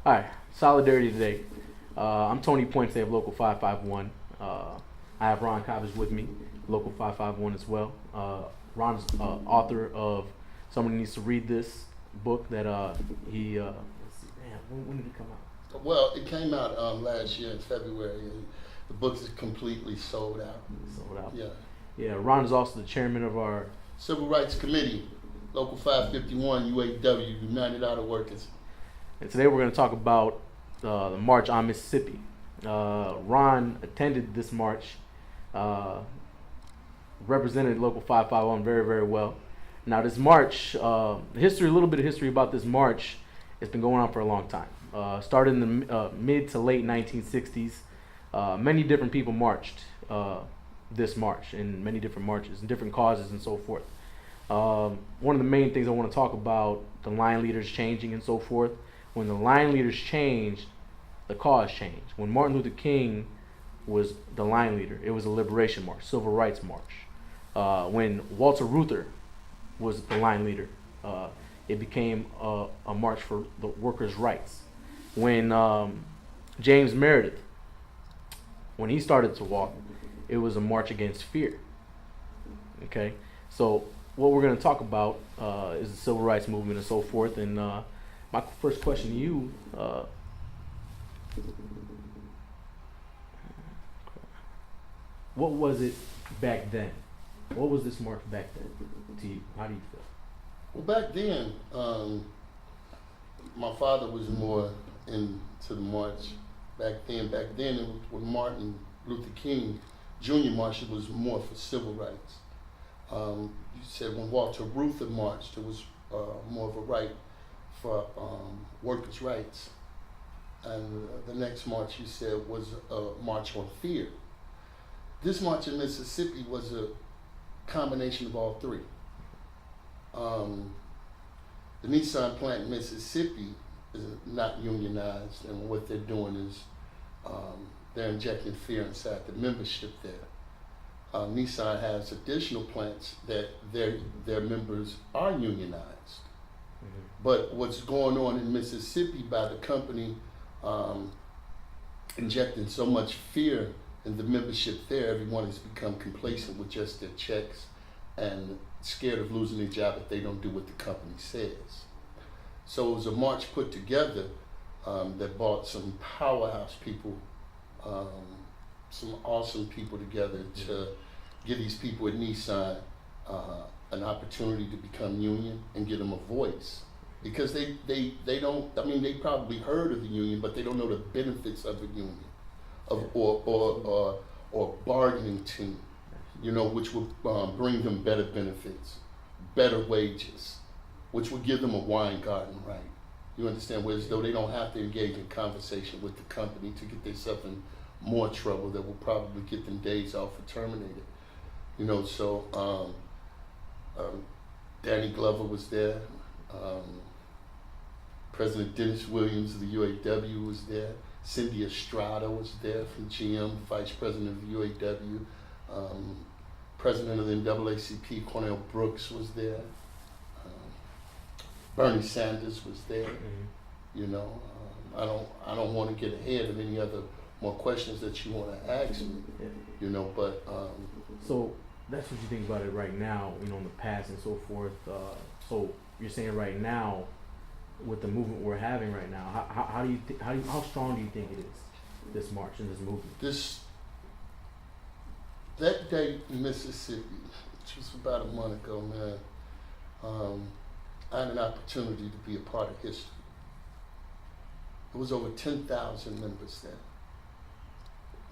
Hi, Solidarity today. I'm Tony Puente of Local 551. I have Ron Coppage with me, Local 551 as well. Ron's author of Somebody Needs to Read This book that he, let's see, man, when did it come out? Well, it came out last year in February, and the book is completely sold out. Sold out. Yeah. Yeah, Ron is also the chairman of our Civil Rights Committee, Local 551 UAW, United Auto Workers. And today we're going to talk about the March on Mississippi. Ron attended this march, represented Local 551 very, very well. Now this march, a little bit of history about this march, it's been going on for a long time. Started in the mid to late 1960s. Many different people marched this march in many different marches and different causes and so forth. One of the main things I want to talk about, the line leaders changing and so forth. When the line leaders changed, the cause changed. When Martin Luther King was the line leader, it was a liberation march, civil rights march. When Walter Reuther was the line leader, it became a march for the workers' rights. When James Meredith, when he started to walk, it was a march against fear. Okay, so what we're going to talk about is the civil rights movement and so forth. And my first question to you, what was it back then? What was this march back then to you? How do you feel? Well, back then, my father was more into the march. Back then, it was when Martin Luther King Jr. marched, it was more for civil rights. You said when Walter Reuther marched, it was more of a right for workers' rights. And the next march you said was a march on fear. This march in Mississippi was a combination of all three. The Nissan plant in Mississippi is not unionized, and what they're doing is they're injecting fear inside the membership there. Nissan has additional plants that their members are unionized. Mm-hmm. But what's going on in Mississippi by the company injecting so much fear in the membership there, everyone has become complacent with just their checks and scared of losing their job if they don't do what the company says. So it was a march put together that brought some powerhouse people, some awesome people together to give these people at Nissan an opportunity to become union and give them a voice. Because they don't, I mean, they probably heard of the union, but they don't know the benefits of a union or bargaining team, you know, which would bring them better benefits, better wages, which would give them a wine garden right. You understand? Whereas though they don't have to engage in conversation with the company to get themselves in more trouble that will probably get them days off or terminated. You know, so Danny Glover was there. President Dennis Williams of the UAW was there. Cindy Estrada was there from GM, Vice President of the UAW. President of the NAACP, Cornell Brooks, was there. Bernie Sanders was there. Mm-hmm. You know, I don't want to get ahead of any other more questions that you want to ask me. Yeah. You know, but so that's what you think about it right now. You know, in the past and so forth. So you're saying right now, with the movement we're having right now, how strong do you think it is, this march and this movement? That day in Mississippi, which was about a month ago, man, I had an opportunity to be a part of history. It was over 10,000 members there.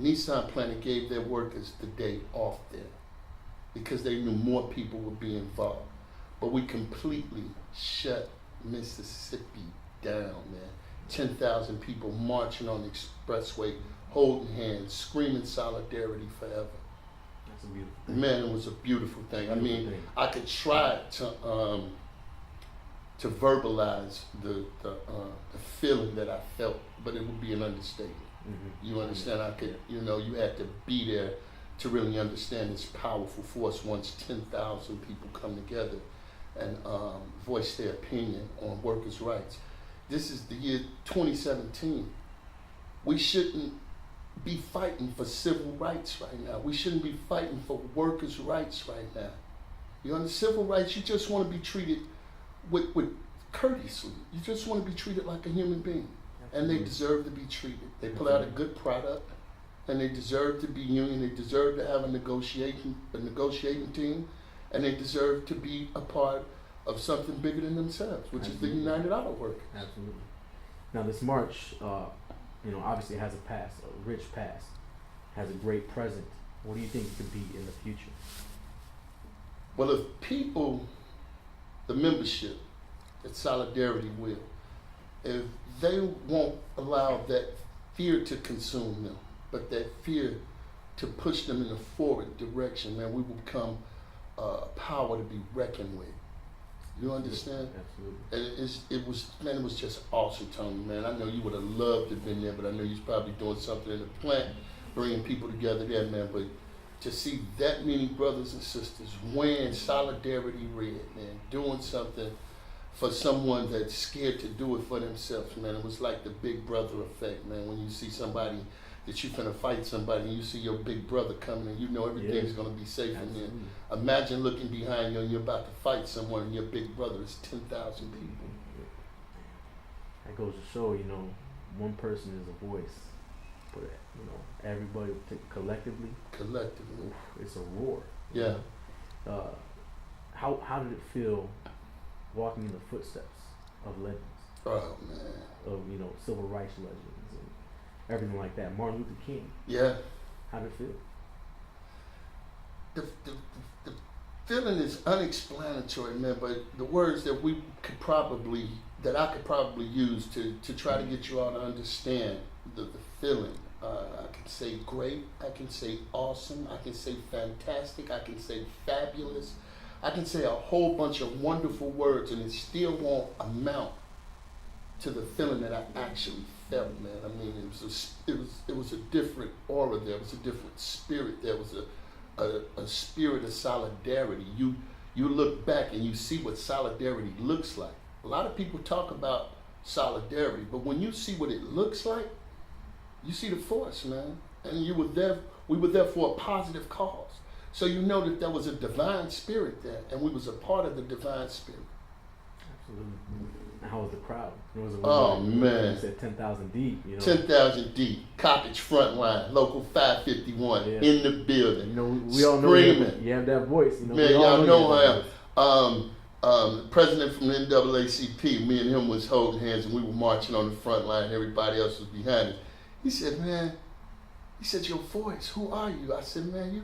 Nissan Planet gave their workers the day off there because they knew more people would be involved. But we completely shut Mississippi down, man. 10,000 people marching on the expressway, holding hands, screaming solidarity forever. That's a beautiful thing. Man, it was a beautiful thing. I mean, I could try to verbalize the feeling that I felt, but it would be an understatement. Mm-hmm. You understand? I could, you know, you had to be there to really understand this powerful force once 10,000 people come together and voice their opinion on workers' rights. This is the year 2017. We shouldn't be fighting for civil rights right now. We shouldn't be fighting for workers' rights right now. You know, civil rights, you just want to be treated with courtesy. You just want to be treated like a human being. And they deserve to be treated. They put out a good product, and they deserve to be union. They deserve to have a negotiating team, and they deserve to be a part of something bigger than themselves, which is the United Auto Workers. Absolutely. Now this march, obviously has a past, a rich past, has a great present. What do you think it could be in the future? Well, if people, the membership, that Solidarity will, if they won't allow that fear to consume them, but that fear to push them in a forward direction, man, we will become a power to be reckoned with. You understand? Absolutely. And it was just awesome, Tony, man. I know you would have loved to have been there, but I know you're probably doing something in the plant, bringing people together there, man. But to see that many brothers and sisters wearing Solidarity red, man, doing something for someone that's scared to do it for themselves, man. It was like the big brother effect, man. When you see somebody that you're finna fight somebody and you see your big brother coming and you know everything's gonna be safe in there. Imagine looking behind you and you're about to fight someone and your big brother is 10,000 people. That goes to show, one person is a voice, but everybody collectively, it's a roar. Yeah. How did it feel walking in the footsteps of legends? Oh man. Of civil rights legends and everything like that. Martin Luther King. Yeah. How did it feel? The feeling is unexplanatory, man. But the words that I could probably use to try to get you all to understand the feeling. I can say great. I can say awesome. I can say fantastic. I can say fabulous. I can say a whole bunch of wonderful words, and it still won't amount to the feeling that I actually felt, man. I mean, it was a different aura there. It was a different spirit. There was a spirit of solidarity. You look back and you see what solidarity looks like. A lot of people talk about solidarity, but when you see what it looks like, you see the force, man. And we were there for a positive cause. So you know that there was a divine spirit there, and we was a part of the divine spirit. Absolutely. And how was the crowd? Man. You said 10,000 deep. 10,000 deep. Coppage front line, local 551 in the building. We all know you have that voice. Man, y'all know I am. President from the NAACP, me and him was holding hands, and we were marching on the front line. Everybody else was behind us. He said, man, your voice, who are you? I said, man,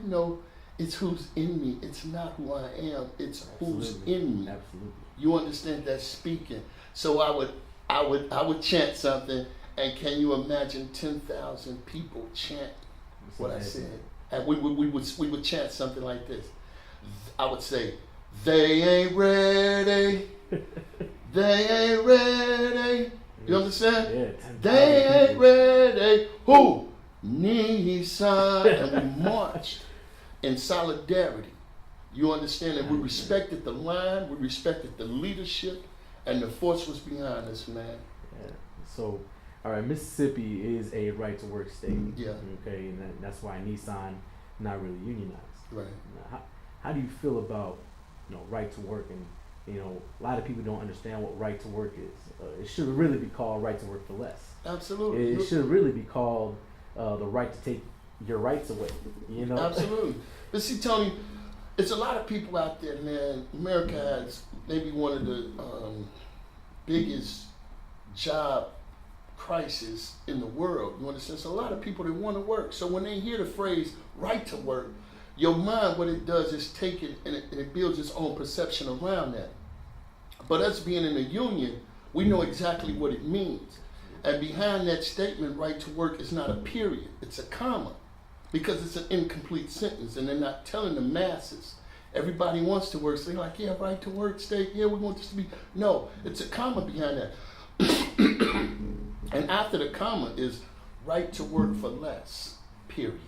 it's who's in me. It's not who I am. It's who's in me. Absolutely. You understand that speaking. So I would chant something, and can you imagine 10,000 people chant what I said? And we would chant something like this. I would say, they ain't ready. They ain't ready. You understand? Yeah, they ain't ready. Who? Nissan. And we marched in solidarity. You understand? And we respected the line, we respected the leadership, and the force was behind us, man. Yeah. So, all right, Mississippi is a right-to-work state. Yeah. Okay, and that's why Nissan not really unionized. Right. Now, how do you feel about right to work? And a lot of people don't understand what right to work is. It should really be called right to work for less. Absolutely. It should really be called the right to take your rights away. Absolutely. But see, Tony, it's a lot of people out there, man. America has maybe one of the biggest job crisis in the world. You understand? So a lot of people that want to work. So when they hear the phrase right to work, your mind, what it does is take it and it builds its own perception around that. But us being in a union, we know exactly what it means. And behind that statement, right to work, is not a period, it's a comma. Because it's an incomplete sentence, and they're not telling the masses. Everybody wants to work, so they're like, yeah, right to work state, yeah, we want this to be. No, it's a comma behind that. And after the comma is right to work for less, period.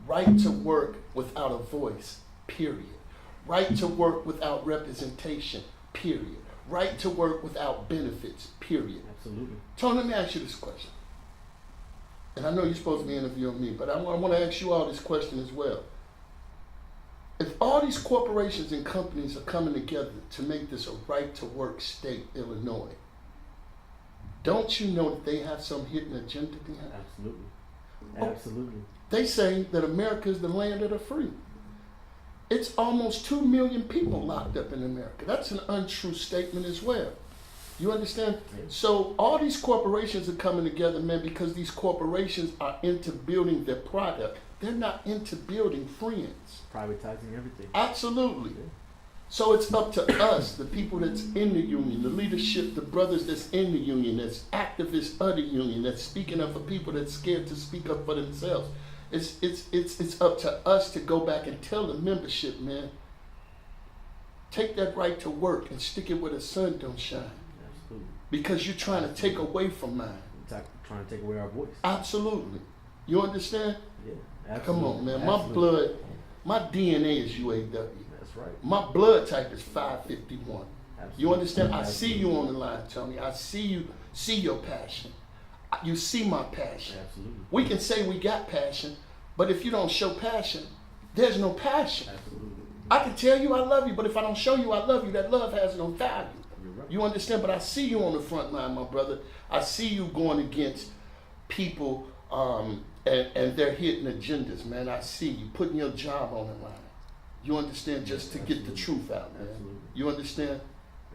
Right to work without a voice, period. Right to work without representation, period. right to work without benefits, period. Absolutely. Tony, let me ask you this question. And I know you're supposed to be interviewing me, but I want to ask you all this question as well. If all these corporations and companies are coming together to make this a right to work state, Illinois, don't you know that they have some hidden agenda behind it? Absolutely. Oh, Absolutely. they say that America is the land of the free. It's almost 2 million people locked up in America. That's an untrue statement as well. You understand? Yeah. So all these corporations are coming together, man, because these corporations are into building their product. They're not into building friends. Privatizing everything. Absolutely. Yeah. So it's up to us, the people that's in the union, the leadership, the brothers that's in the union, that's activists of the union, that's speaking up for people that's scared to speak up for themselves. It's up to us to go back and tell the membership, man, take that right to work and stick it where the sun don't shine. Absolutely. Because you're trying to take away from mine. Trying to take away our voice. Absolutely. You understand? Yeah. Absolutely. Come on, man. Absolutely. My blood, my DNA is UAW. That's right. My blood type is 551. Absolutely. You understand? I Absolutely. see you on the line, Tony. I see your passion. You see my passion. Absolutely. We can say we got passion, but if you don't show passion, there's no passion. Absolutely. I can tell you I love you, but if I don't show you I love you, that love has no value. You're right. You understand? But I see you on the front line, my brother. I see you going against people and their hidden agendas, man. I see you putting your job on the line. You understand? Just to get the truth out, man. Absolutely. You understand?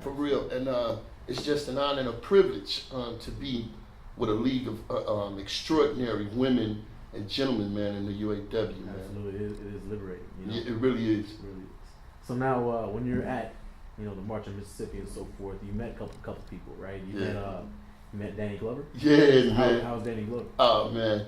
For real. And it's just an honor and a privilege to be with a league of extraordinary women and gentlemen, man, in the UAW, man. Absolutely. It is liberating. You know? Yeah, it really is. It really is. So now, when you're at, the March on Mississippi and so forth, you met a couple people, right? You met Danny Glover. Yeah, man. How's Danny Glover? Oh man,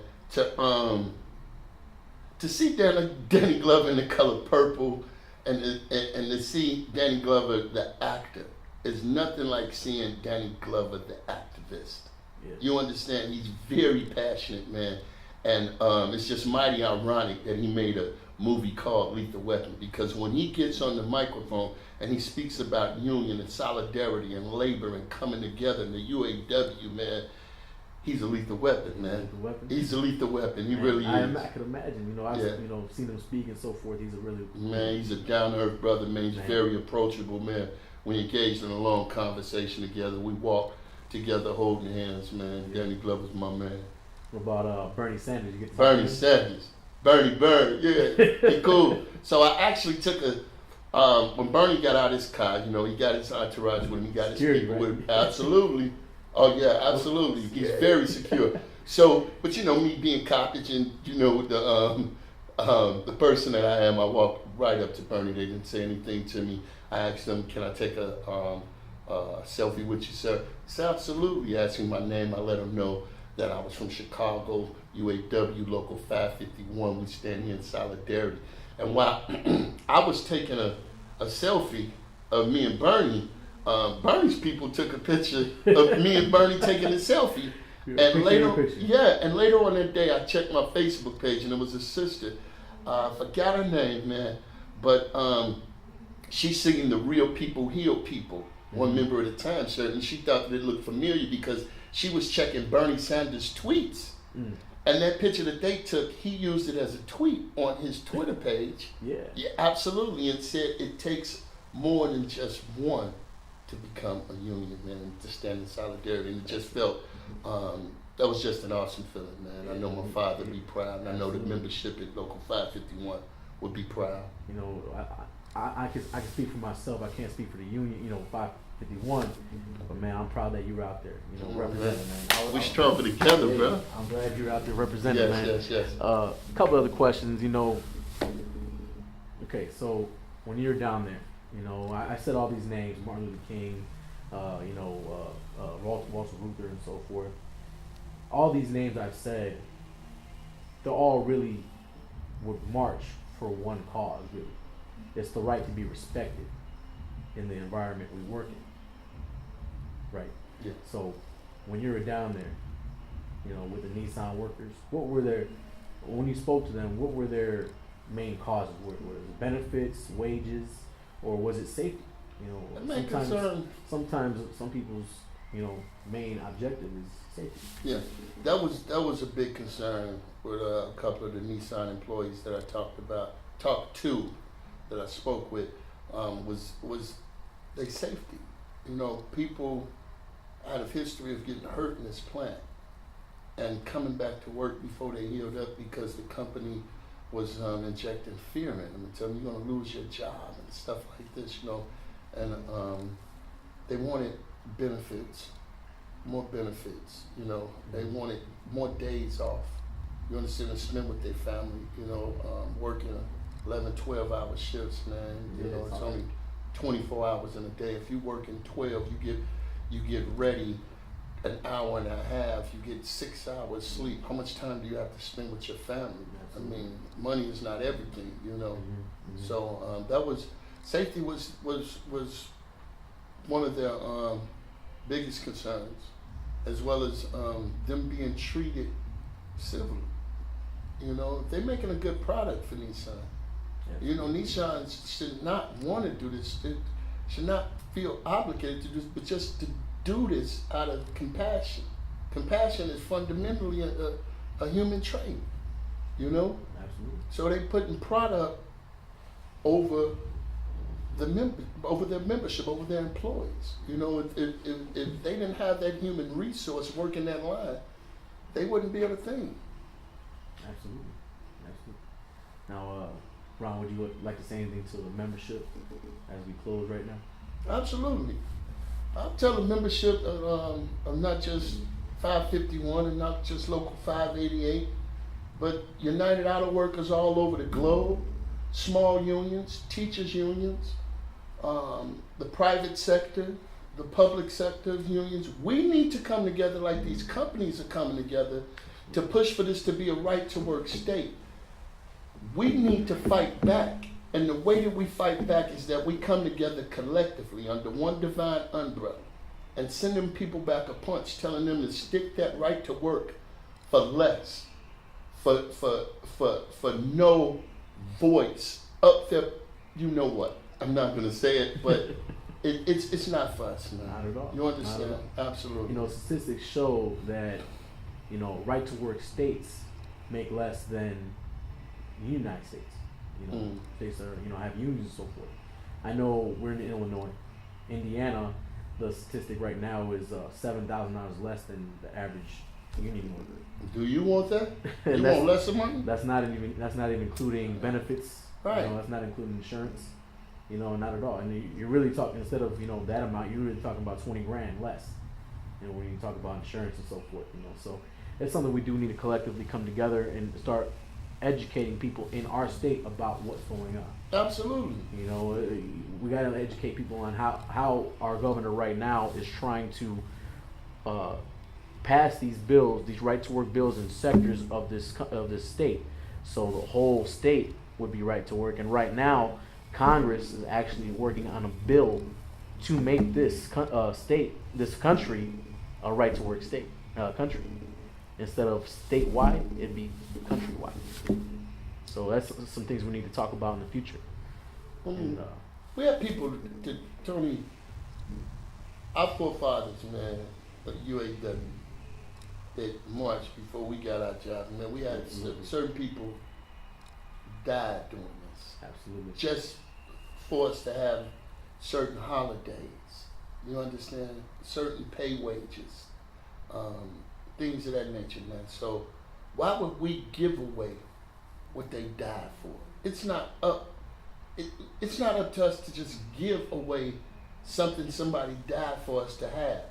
to see Danny Glover in the color purple, and to see Danny Glover the actor is nothing like seeing Danny Glover the activist. Yeah. You understand? He's very passionate, man, and it's just mighty ironic that he made a movie called Lethal Weapon, because when he gets on the microphone and he speaks about union and solidarity and labor and coming together in the UAW, man, he's a lethal weapon, man. Lethal weapon? He's a lethal weapon. He really is. I could imagine. I've Yeah. seen him speak and so forth. He's a really Man, he's a down-to-earth brother, man. He's very approachable, man. We engaged in a long conversation together. We walked together holding hands, man. Yeah. Danny Glover's my man. What about Bernie Sanders? You get to Bernie Sanders. Bernie, yeah, he cool. So I actually took when Bernie got out of his car, he got his entourage with him, he got his Security, people right? with him. Absolutely. Oh yeah, absolutely. He's very secure. So, but me being Coppage and the person that I am, I walked right up to Bernie. They didn't say anything to me. I asked them, "Can I take a selfie with you, sir?" He said, "Absolutely." Asked me my name. I let him know that I was from Chicago, UAW Local 551. We stand here in solidarity. And while I was taking a selfie of me and Bernie, Bernie's people took a picture of me and Bernie taking a selfie. And later on that day, I checked my Facebook page, and it was a sister. I forgot her name, man, but she's singing "The Real People Heal People," one member at a time, sir, and she thought that it looked familiar because she was checking Bernie Sanders' tweets. Mm. And that picture that they took, he used it as a tweet on his Twitter page. Yeah. Yeah, absolutely, and said it takes more than just one to become a union, man, and to stand in solidarity. And it just felt, that was just an awesome feeling, man. I know my father would be proud, and I know the membership at Local 551 would be proud. I can speak for myself. I can't speak for the union, 551. But man, I'm proud that you're out there, representing, man. We stronger together, bro. I'm glad you're out there representing, man. Yes. A couple other questions, Okay, so when you're down there, I said all these names: Martin Luther King, Walter Luther, and so forth. All these names I've said, they're all really would march for one cause, really. It's the right to be respected in the environment we work in. Right. Yeah. So when you were down there, with the Nissan workers, when you spoke to them, what were their main causes? Were it benefits, wages, or was it safety? You know, The main concern, sometimes some people's, main objective is safety. yeah, that was a big concern with a couple of the Nissan employees that I talked to, that I spoke with, was their safety. You know, people had a history of getting hurt in this plant and coming back to work before they healed up because the company was injecting fear in them and telling them you're going to lose your job and stuff like this, and they wanted benefits, more benefits, they wanted more days off, you understand, to spend with their family, working 11, 12-hour shifts, man, it's only 24 hours in a day. If you work in 12, you get ready an hour and a half, you get 6 hours sleep. How much time do you have to spend with your family? I mean, money is not everything, So safety was one of their biggest concerns, as well as them being treated civilly. They're making a good product for Nissan. Nissan should not want to do this. It should not feel obligated to do this, but just to do this out of compassion. Compassion is fundamentally a human trait, Absolutely. So they putting product over their membership, over their employees. If they didn't have that human resource working that line, they wouldn't be able to think. Absolutely. Now, Ron, would you like to say anything to the membership as we close right now? Absolutely. I'll tell the membership of not just 551 and not just Local 588, but United Auto Workers all over the globe, small unions, teachers unions, the private sector, the public sector unions. We need to come together like these companies are coming together to push for this to be a right to work state. We need to fight back. And the way that we fight back is that we come together collectively under one divine umbrella and send them people back a punch, telling them to stick that right to work for less, for no voice up there. You know what? I'm not going to say it, but it's not for us, man. Not at all. You understand? Absolutely. Statistics show that, right to work states make less than the United States. States are, have unions and so forth. I know we're in Illinois. Indiana, the statistic right now is $7,000 less than the average union worker. Do you want that? You want less of money? That's not even including benefits. Right. That's not including insurance. Not at all. And you're really talking, instead of that amount, you're really talking about 20 grand less. When you talk about insurance and so forth. So it's something we do need to collectively come together and start educating people in our state about what's going on. Absolutely. We got to educate people on how our governor right now is trying to pass these bills, these right to work bills in sectors of this state, so the whole state would be right to work. And right now, Congress is actually working on a bill to make this country, a right to work country. Instead of statewide, it'd be countrywide. So that's some things we need to talk about in the future. We have people Tony, our forefathers, man, of UAW, that marched before we got our job. Man, we had certain people died doing this. Absolutely. Just for us to have certain holidays. You understand? Certain pay wages. Things of that nature, man. So why would we give away what they died for? It's not up to us to just give away something somebody died for us to have,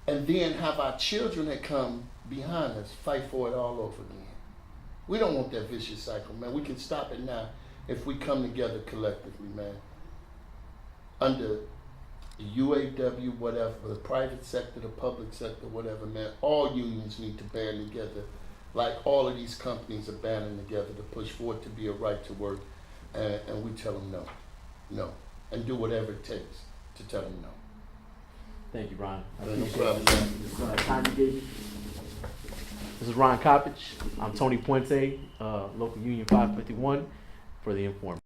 and then have our children that come behind us fight for it all over again. We don't want that vicious cycle, man. We can stop it now if we come together collectively, man. Under the UAW, whatever, the private sector, the public sector, whatever, man, all unions need to band together like all of these companies are banding together to push for it to be a right to work, and we tell them no, and do whatever it takes to tell them no. Thank you, Ron. I No appreciate problem. this time you gave me. This is Ron Coppage. I'm Tony Puente, Local Union 551 for the Informer.